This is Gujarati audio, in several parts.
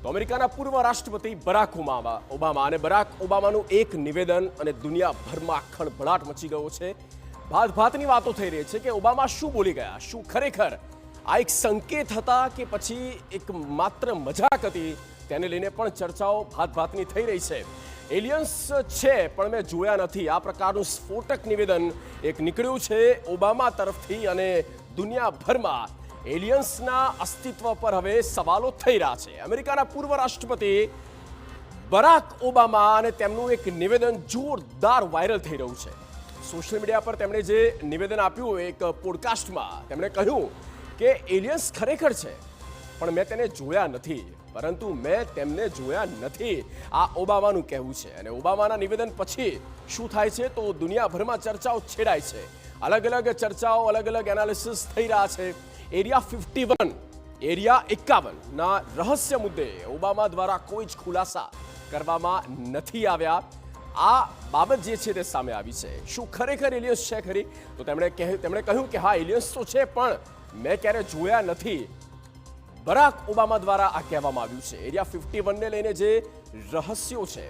તો અમેરિકાના પૂર્વ રાષ્ટ્રપતિ બરાક ઓબામા અને બરાક ઓબામાનું એક નિવેદન અને દુનિયાભરમાં ખળભળાટ મચી ગયો છે। ભાતની વાતો થઈ રહી છે કે ઓબામા શું બોલી ગયા, શું ખરેખર આ એક સંકેત હતા કે પછી એક માત્ર મજાક હતી, તેને લઈને પણ ચર્ચાઓ ભાતની થઈ રહી છે। એલિયન્સ છે પણ મેં જોયા નથી, આ પ્રકારનું સ્ફોટક નિવેદન એક નીકળ્યું છે ઓબામા તરફથી અને દુનિયાભરમાં એલિયન્સના અસ્તિત્વ પર હવે સવાલો થઈ રહ્યા છે। અમેરિકાના પૂર્વ રાષ્ટ્રપતિ બરાક ઓબામા અને તેમનું એક નિવેદન જોરદાર વાયરલ થઈ રહ્યું છે। સોશિયલ મીડિયા પર તેમણે જે નિવેદન આપ્યું એક પોડકાસ્ટમાં તેમણે કહ્યું કે એલિયન્સ ખરેખર છે પણ મેં તેને જોયા નથી, પરંતુ મેં તેમને જોયા નથી, આ ઓબામાનું કહેવું છે। અને ઓબામાના નિવેદન પછી શું થાય છે તો દુનિયાભરમાં ચર્ચાઓ છેડાય છે, અલગ અલગ ચર્ચાઓ, અલગ અલગ એનાલિસિસ થઈ રહ્યા છે। એરિયા 51, એરિયા 51 ના રહસ્ય મુદ્દે ઓબામા દ્વારા કોઈ જ ખુલાસા કરવામાં નથી આવ્યા। આ બાબત જે છે તે સામે આવી છે। શું ખરેખર એલિયન્સ છે ખરી? તો તેમણે કહ્યું કે હા, એલિયન્સ તો છે પણ મેં ક્યારે જોયા નથી। બરાક ઓબામા દ્વારા આ કહેવામાં આવ્યું છે। એરિયા 51ને લઈને જે રહસ્યો છે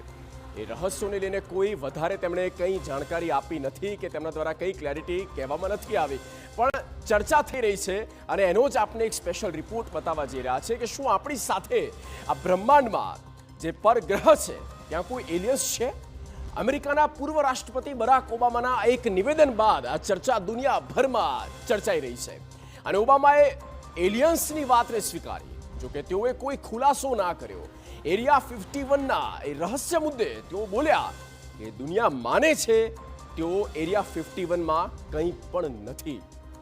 એ રહસ્યોને લઈને કોઈ વધારે તેમણે કંઈ જાણકારી આપી નથી કે તેમના દ્વારા કંઈ ક્લેરિટી કહેવામાં નથી આવી, પણ ચર્ચા થઈ રહી છે અને એનો જ આપણે એક સ્પેશિયલ રિપોર્ટ બતાવવા જઈ રહ્યા છે કે શું આપણી સાથે આ બ્રહ્માંડમાં જે પરગ્રહ છે ત્યાં કોઈ એલિયન્સ છે? અમેરિકાના પૂર્વ રાષ્ટ્રપતિ બરાક ઓબામાના એક નિવેદન બાદ આ ચર્ચા દુનિયાભરમાં ચર્ચાઈ રહી છે અને ઓબામાએ એલિયન્સની વાતને સ્વીકારી, જોકે તેઓએ કોઈ ખુલાસો ના કર્યો। એરિયા 51ના એ રહસ્ય મુદ્દે તેઓ બોલ્યા કે દુનિયા માને છે તેઓ એરિયા 51માં કંઈ પણ નથી।